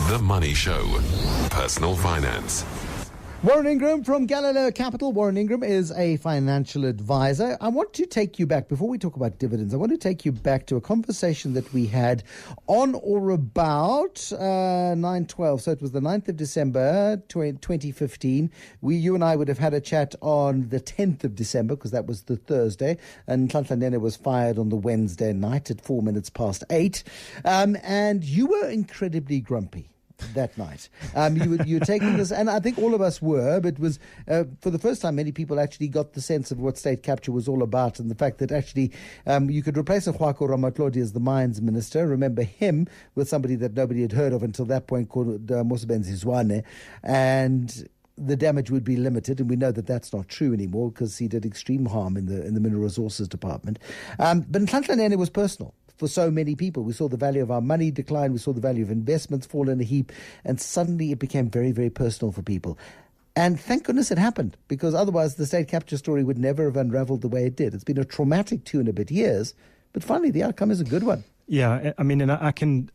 The Money Show. Personal finance. Warren Ingram from Galileo Capital. Warren Ingram is a financial advisor. I want to take you back, before we talk about dividends, I want to take you back to a conversation that we had on or about 9/12. So it was the 9th of December, 2015. You and I would have had a chat on the 10th of December, because that was the Thursday, and Nhlanhla Nene was fired on the Wednesday night at 8:04. And you were incredibly grumpy that night. You were taking this, and I think all of us were, but it was for the first time many people actually got the sense of what state capture was all about, and the fact that actually you could replace Khwako Ramatlodi as the mines minister, remember him, with somebody that nobody had heard of until that point called Mosebenzi Zwane, and the damage would be limited, and we know that that's not true anymore because he did extreme harm in the Mineral Resources Department. But Nhlanhla Nene was personal for so many people. We saw the value of our money decline, we saw the value of investments fall in a heap, and suddenly it became very, very personal for people. And thank goodness it happened, because otherwise the state capture story would never have unraveled the way it did. It's been a traumatic 2 and a bit years, but finally the outcome is a good one. Yeah, I mean, and I think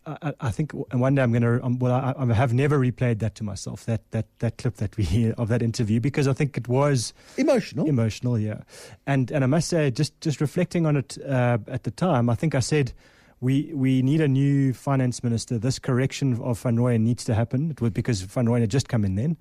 one day I'm going to, I have never replayed that to myself, that clip that we hear of that interview, because I think it was emotional, yeah. And I must say, just reflecting on it at the time, I think I said, we need a new finance minister. This correction of Van Rooyen needs to happen. It was because Van Rooyen had just come in then.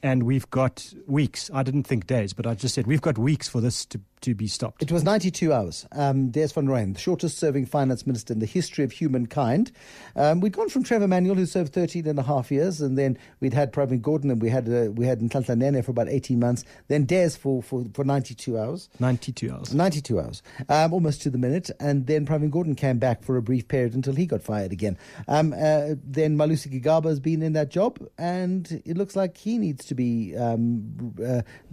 And we've got weeks. I didn't think days, but I just said we've got weeks for this to be stopped. It was 92 hours. Des Van Rooyen, the shortest serving finance minister in the history of humankind. We'd gone from Trevor Manuel, who served 13 and a half years, and then we'd had Pravin Gordhan, and we had Nhlanhla Nene for about 18 months, then Des for 92 hours. 92 hours. 92 hours, almost to the minute, and then Pravin Gordhan came back for a brief period until he got fired again. Then Malusi Gigaba has been in that job, and it looks like he needs to be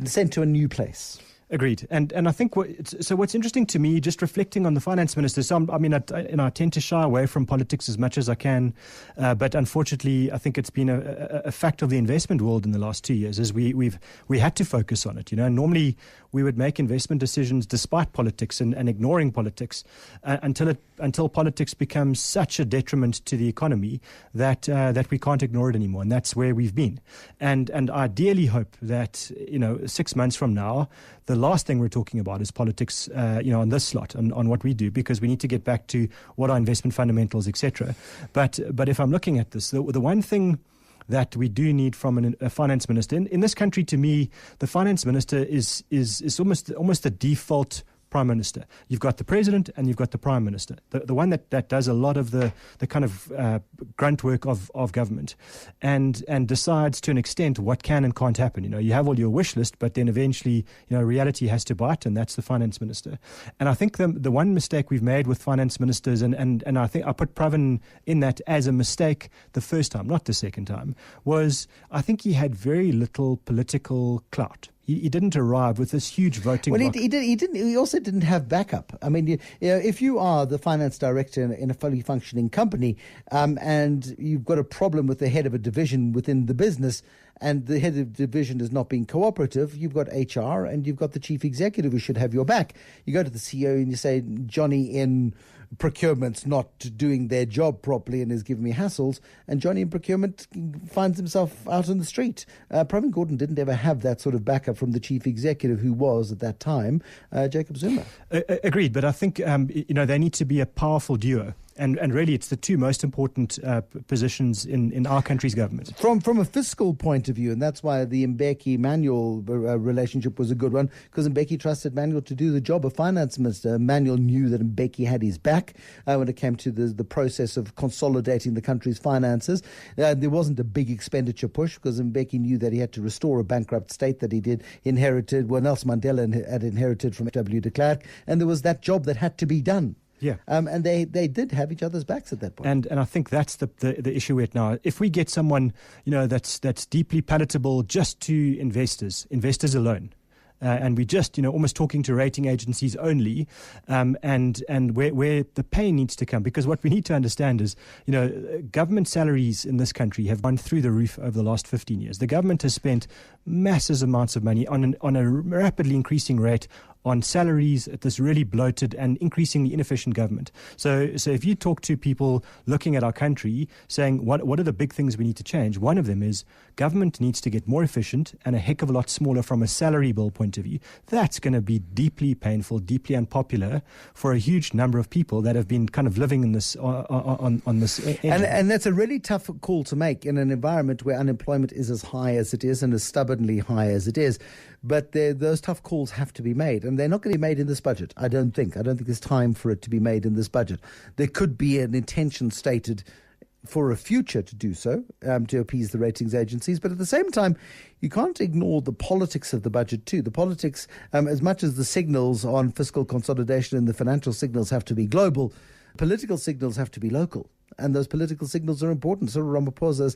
sent to a new place. Agreed. And I think what's interesting to me, just reflecting on the finance minister, so I tend to shy away from politics as much as I can, but unfortunately I think it's been a fact of the investment world in the last 2 years, is we had to focus on it. Normally we would make investment decisions despite politics and ignoring politics until politics becomes such a detriment to the economy that we can't ignore it anymore, and that's where we've been. And I ideally hope that 6 months from now, the last thing we're talking about is politics, on this slot, on what we do, because we need to get back to what are investment fundamentals, etc. But if I'm looking at this, the one thing that we do need from a finance minister in this country, to me, the finance minister is almost the default Prime Minister. You've got the President and you've got the Prime Minister, the one that does a lot of the kind of grunt work of government, and decides to an extent what can and can't happen. You have all your wish list, but then eventually reality has to bite, and that's the Finance Minister. And I think the one mistake we've made with finance ministers, and I think I put Pravin in that as a mistake the first time, not the second time, was I think he had very little political clout. He didn't arrive with this huge voting bloc. He didn't. He also didn't have backup. I mean, if you are the finance director in a fully functioning company, and you've got a problem with the head of a division within the business, and the head of the division is not being cooperative, you've got HR and you've got the chief executive who should have your back. You go to the CEO and you say, Johnny in procurement's not doing their job properly and is giving me hassles, and Johnny in procurement finds himself out on the street. Pravin Gordhan didn't ever have that sort of backup from the chief executive, who was at that time Jacob Zuma. Agreed, but I think they need to be a powerful duo. And really, it's the two most important positions in our country's government. From a fiscal point of view, and that's why the Mbeki-Manuel relationship was a good one, because Mbeki trusted Manuel to do the job of finance minister. Manuel knew that Mbeki had his back when it came to the process of consolidating the country's finances. There wasn't a big expenditure push, because Mbeki knew that he had to restore a bankrupt state that he inherited, Nelson Mandela had inherited from W. de Klerk, and there was that job that had to be done. Yeah, and they did have each other's backs at that point. And I think that's the issue with now. If we get someone that's deeply palatable just to investors alone, and we just almost talking to rating agencies only, and where the pain needs to come, because what we need to understand is government salaries in this country have gone through the roof over the last 15 years. The government has spent massive amounts of money on a rapidly increasing rate on salaries at this really bloated and increasingly inefficient government. So if you talk to people looking at our country saying, what are the big things we need to change? One of them is government needs to get more efficient and a heck of a lot smaller from a salary bill point of view. That's going to be deeply painful, deeply unpopular for a huge number of people that have been kind of living in this on this engine. And that's a really tough call to make in an environment where unemployment is as high as it is and as stubbornly high as it is. But those tough calls have to be made, and they're not going to be made in this budget, I don't think. I don't think there's time for it to be made in this budget. There could be an intention stated for a future to do so, to appease the ratings agencies. But at the same time, you can't ignore the politics of the budget too. The politics, as much as the signals on fiscal consolidation and the financial signals have to be global, political signals have to be local. And those political signals are important. Cyril Ramaphosa's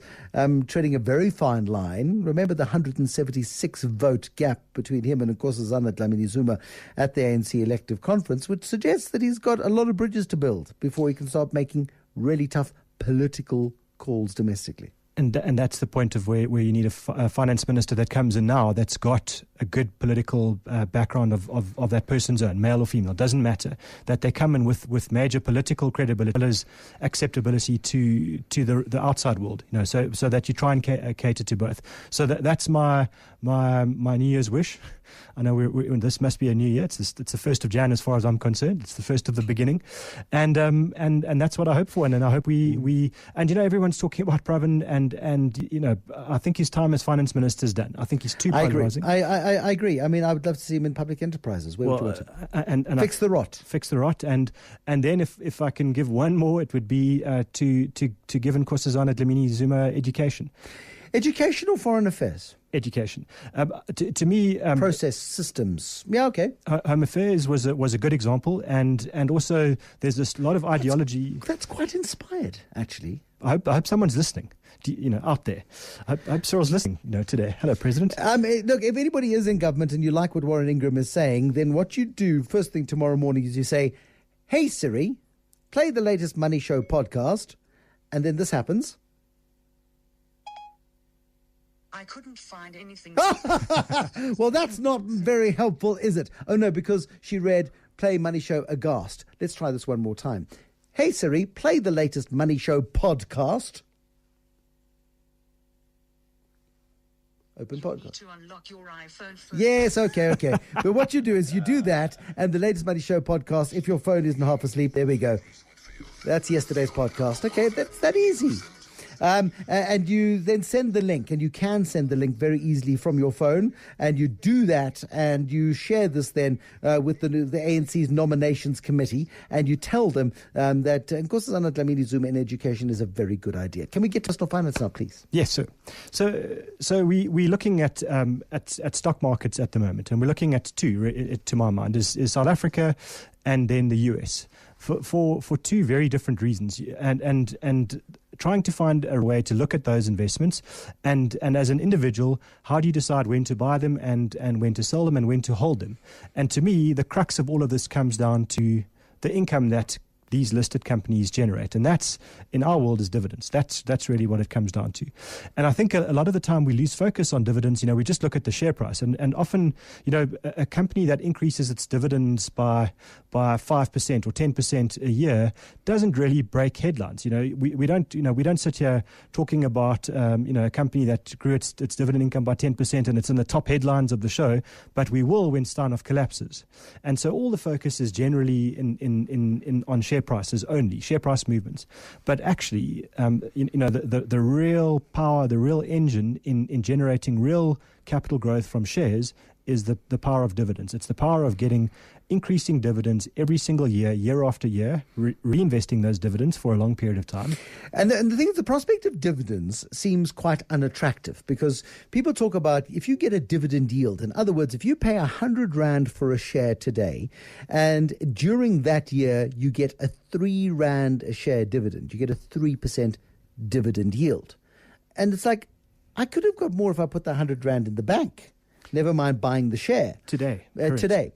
treading a very fine line. Remember the 176 vote gap between him and Nkosazana Dlamini-Zuma at the ANC elective conference, which suggests that he's got a lot of bridges to build before he can start making really tough political calls domestically. And that's the point of where you need a finance minister that comes in now that's got a good political background of that person's own, male or female, doesn't matter, that they come in with major political credibility as well as acceptability to the outside world, so that you try and cater to both. So that's my New Year's wish. I know this must be a new year. It's the 1st of Jan as far as I'm concerned. It's the first of the beginning, and that's what I hope for. And I hope we everyone's talking about Pravin, and I think his time as finance minister is done. I think he's too polarizing. I agree. I mean, I would love to see him in public enterprises. And fix the rot. And then if I can give one more, it would be to give Nkosazana Dlamini-Zuma education. Education or foreign affairs? Education. To me, process systems. Yeah, okay. Home Affairs was a good example, and also there's this lot of ideology. That's quite inspired, actually. I hope someone's listening. Out there. I hope Cyril's listening, today. Hello, President. Look, if anybody is in government and you like what Warren Ingram is saying, then what you do first thing tomorrow morning is you say, "Hey Siri, play the latest Money Show podcast," and then this happens. I couldn't find anything. Well, that's not very helpful, is it? Oh, no, because she read, "Play Money Show aghast." Let's try this one more time. "Hey, Siri, play the latest Money Show podcast." Open podcast. To unlock your iPhone first. Yes, okay. But what you do is you do that, and the latest Money Show podcast, if your phone isn't half asleep, there we go. That's yesterday's podcast. Okay, that's that easy. And you then send the link, and you can send the link very easily from your phone, and you do that, and you share this then with the ANC's nominations committee, and you tell them that Nkosazana Dlamini-Zuma in education is a very good idea. Can we get to personal finance now, please? Yes, sir. So we're looking at stock markets at the moment, and we're looking at two, to my mind, is South Africa and then the US. For two very different reasons, and trying to find a way to look at those investments, and as an individual, how do you decide when to buy them and when to sell them and when to hold them? And to me, the crux of all of this comes down to the income that these listed companies generate, and that's, in our world, is dividends. That's really what it comes down to. And I think a lot of the time we lose focus on dividends. We just look at the share price, and often, a company that increases its dividends by 5% or 10% a year doesn't really break headlines. We don't sit here talking about a company that grew its dividend income by 10% and it's in the top headlines of the show, but we will when Steinhoff collapses. And so all the focus is generally on share prices only, share price movements. But actually, the real power, the real engine in generating real capital growth from shares is the power of dividends. It's the power of getting increasing dividends every single year, year after year, reinvesting those dividends for a long period of time. And the thing is, the prospect of dividends seems quite unattractive because people talk about if you get a dividend yield, in other words, if you pay 100 Rand for a share today and during that year you get a 3 Rand a share dividend, you get a 3% dividend yield. And it's like, I could have got more if I put the 100 Rand in the bank. Never mind buying the share. Today.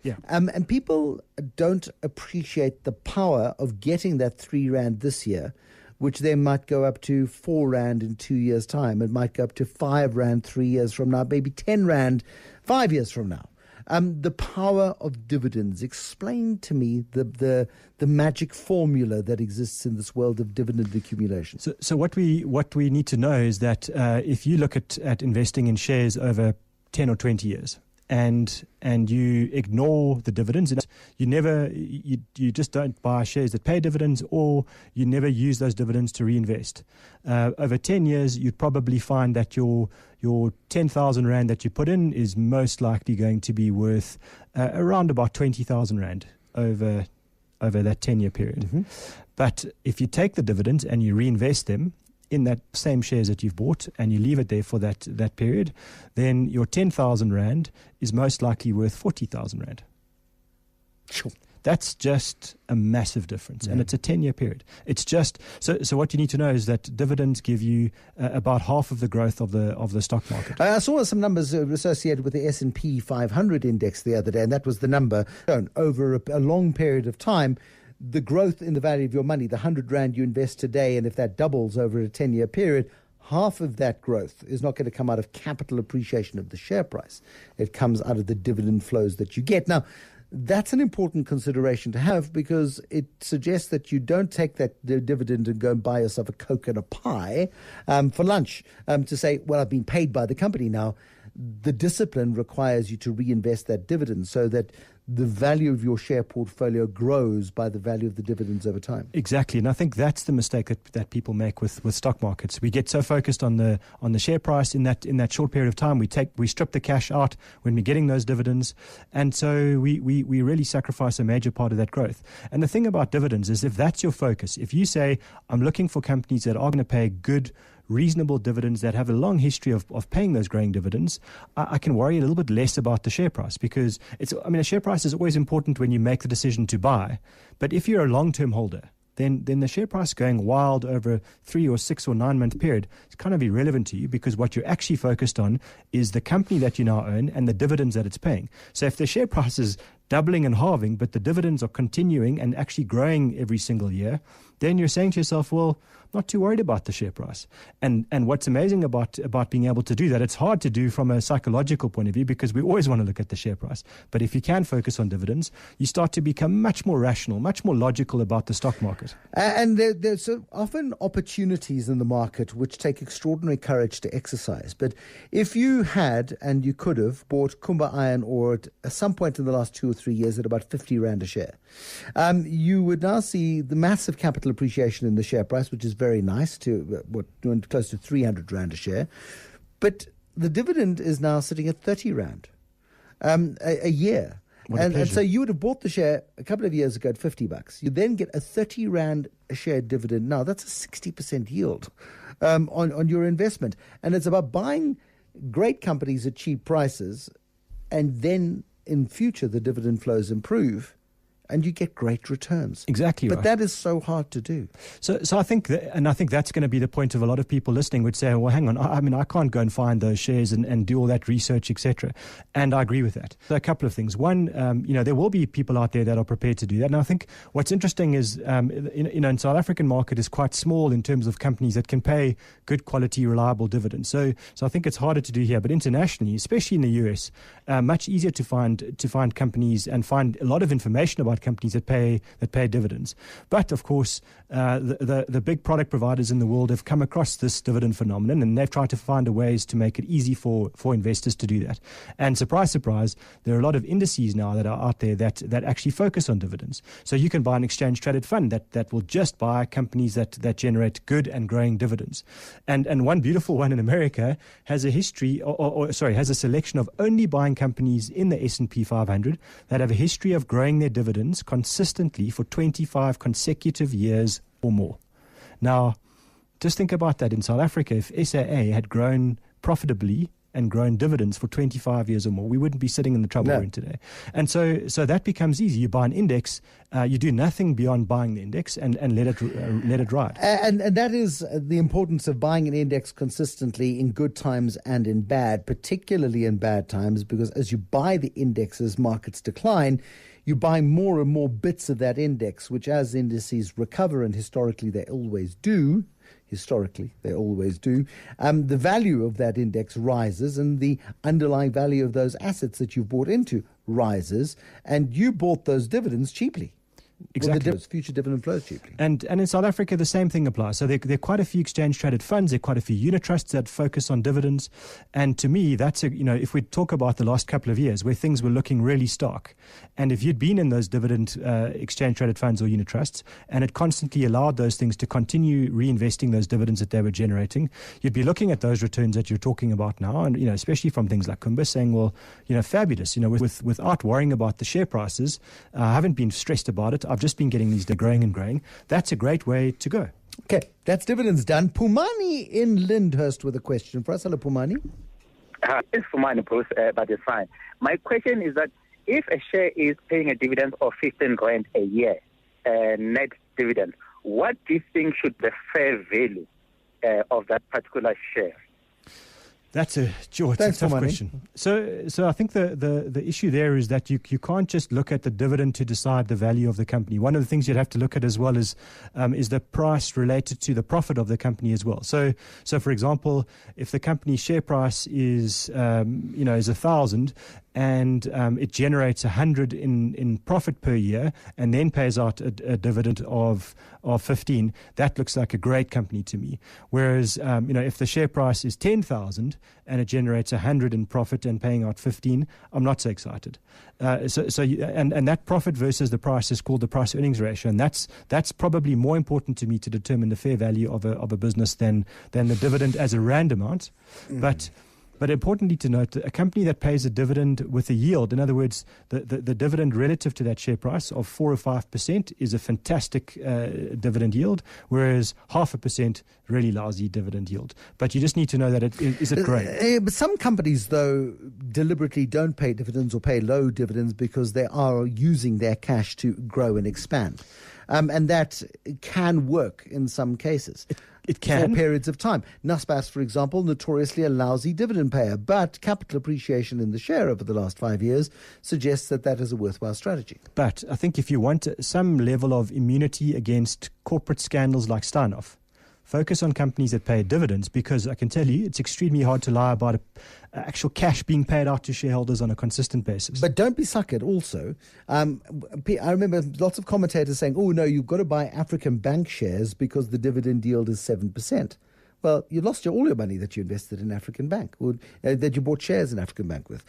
Yeah. And people don't appreciate the power of getting that 3 Rand this year, which then might go up to 4 Rand in 2 years' time. It might go up to 5 Rand 3 years from now, maybe 10 Rand 5 years from now. The power of dividends. Explain to me the magic formula that exists in this world of dividend accumulation. So what we need to know is that if you look at investing in shares over 10 or 20 years, and you ignore the dividends, and you just don't buy shares that pay dividends, or you never use those dividends to reinvest. Over 10 years, you'd probably find that your 10,000 Rand that you put in is most likely going to be worth around about 20,000 Rand over that 10-year period. Mm-hmm. But if you take the dividends and you reinvest them in that same shares that you've bought, and you leave it there for that period, then your 10,000 Rand is most likely worth 40,000 Rand. Sure. That's just a massive difference, and it's a 10-year period. It's just so. What you need to know is that dividends give you about half of the growth of the stock market. I saw some numbers associated with the S&P 500 index the other day, and that was the number shown over a long period of time. The growth in the value of your money, the 100 Rand you invest today, and if that doubles over a 10-year period, half of that growth is not going to come out of capital appreciation of the share price. It comes out of the dividend flows that you get. Now, that's an important consideration to have, because it suggests that you don't take that dividend and go and buy yourself a Coke and a pie for lunch to say, well, I've been paid by the company now. The discipline requires you to reinvest that dividend so that the value of your share portfolio grows by the value of the dividends over time. Exactly, and I think that's the mistake that people make with stock markets. We get so focused on the share price in that short period of time. We strip the cash out when we're getting those dividends, and so we really sacrifice a major part of that growth. And the thing about dividends is, if that's your focus, if you say, I'm looking for companies that are going to pay good, reasonable dividends that have a long history of paying those growing dividends, I can worry a little bit less about the share price, because a share price is always important when you make the decision to buy. But if you're a long-term holder, then the share price going wild over a 3 or 6 or 9 month period is kind of irrelevant to you, because what you're actually focused on is the company that you now own and the dividends that it's paying. So if the share price is doubling and halving, but the dividends are continuing and actually growing every single year, then you're saying to yourself, well, I'm not too worried about the share price. And what's amazing about being able to do that, it's hard to do from a psychological point of view, because we always want to look at the share price. But if you can focus on dividends, you start to become much more rational, much more logical about the stock market. And there's so often opportunities in the market which take extraordinary courage to exercise. But if you had, and you could have, bought Kumba iron ore at some point in the last 2 or 3 years at about 50 Rand a share, you would now see the massive capital appreciation in the share price, which is very nice, to close to 300 Rand a share. But the dividend is now sitting at 30 Rand a year. And so you would have bought the share a couple of years ago at $50. You then get a 30 Rand a share dividend. Now, that's a 60% yield on your investment. And it's about buying great companies at cheap prices, and then in future the dividend flows improve, and you get great returns. Exactly right. But that is so hard to do. So I think that's going to be the point of a lot of people listening would say, well, hang on, I can't go and find those shares and do all that research, etc. And I agree with that. So a couple of things. One, there will be people out there that are prepared to do that. And I think what's interesting is, in South African market is quite small in terms of companies that can pay good quality, reliable dividends. So I think it's harder to do here. But internationally, especially in the US, much easier to find companies and find a lot of information about companies that pay dividends. But of course, the big product providers in the world have come across this dividend phenomenon, and they've tried to find ways to make it easy for investors to do that. And surprise, surprise, there are a lot of indices now that are out there that actually focus on dividends. So you can buy an exchange traded fund that will just buy companies that generate good and growing dividends. And one beautiful one in America has a history, has a selection of only buying companies in the S&P 500 that have a history of growing their dividends consistently for 25 consecutive years or more. Now, just think about that. In South Africa, if SAA had grown profitably and grown dividends for 25 years or more, we wouldn't be sitting in the trouble we're in today. And so that becomes easy. You buy an index, you do nothing beyond buying the index and let it ride. And that is the importance of buying an index consistently in good times and in bad, particularly in bad times, because as you buy the indexes, markets decline, you buy more and more bits of that index, which as indices recover, and historically they always do, historically. They always do. The value of that index rises, and the underlying value of those assets that you've bought into rises, and you bought those dividends cheaply. Exactly. Or the future dividend flows cheaply. And in South Africa, the same thing applies. So there are quite a few exchange-traded funds. There are quite a few unit trusts that focus on dividends. And to me, that's if we talk about the last couple of years where things were looking really stark, and if you'd been in those dividend exchange-traded funds or unit trusts, and it constantly allowed those things to continue reinvesting those dividends that they were generating, you'd be looking at those returns that you're talking about now, and especially from things like Kumba, saying, well, fabulous. Without worrying about the share prices, I haven't been stressed about it. I've just been getting these growing and growing. That's a great way to go. Okay, that's dividends done. Pumani in Lyndhurst with a question for us. Hello, Pumani. It's for mine, Bruce, but it's fine. My question is that if a share is paying a dividend of 15 grand a year, net dividend, what do you think should be the fair value of that particular share? That's a tough question. So I think the issue there is that you can't just look at the dividend to decide the value of the company. One of the things you'd have to look at as well is the price related to the profit of the company as well. So for example, if the company's share price is 1,000 and it generates 100 in profit per year and then pays out a dividend of 15, that looks like a great company to me. Whereas if the share price is 10,000 and it generates 100 in profit and paying out 15, I'm not so excited. And that profit versus the price is called the price earnings ratio, and that's probably more important to me to determine the fair value of a business than the dividend as a rand amount. But importantly to note, a company that pays a dividend with a yield, in other words, the dividend relative to that share price of 4 or 5% is a fantastic dividend yield, whereas 0.5% really lousy dividend yield. But you just need to know that is it great? But some companies, though, deliberately don't pay dividends or pay low dividends because they are using their cash to grow and expand. And that can work in some cases. It can. For periods of time. Naspers, for example, notoriously a lousy dividend payer, but capital appreciation in the share over the last 5 years suggests that is a worthwhile strategy. But I think if you want some level of immunity against corporate scandals like Steinhoff, focus on companies that pay dividends, because I can tell you it's extremely hard to lie about actual cash being paid out to shareholders on a consistent basis. But don't be suckered also. I remember lots of commentators saying, oh, no, you've got to buy African bank shares because the dividend yield is 7%. Well, you lost all your money that you invested in African Bank, or that you bought shares in African Bank with.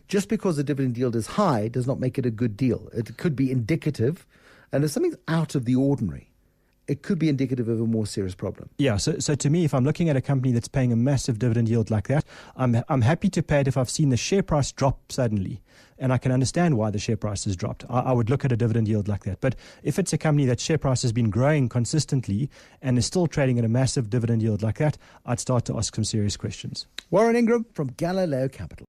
Just because the dividend yield is high does not make it a good deal. It could be indicative, and if something's out of the ordinary, it could be indicative of a more serious problem. Yeah, so to me, if I'm looking at a company that's paying a massive dividend yield like that, I'm happy to pay it if I've seen the share price drop suddenly, and I can understand why the share price has dropped. I would look at a dividend yield like that. But if it's a company that share price has been growing consistently and is still trading at a massive dividend yield like that, I'd start to ask some serious questions. Warren Ingram from Galileo Capital.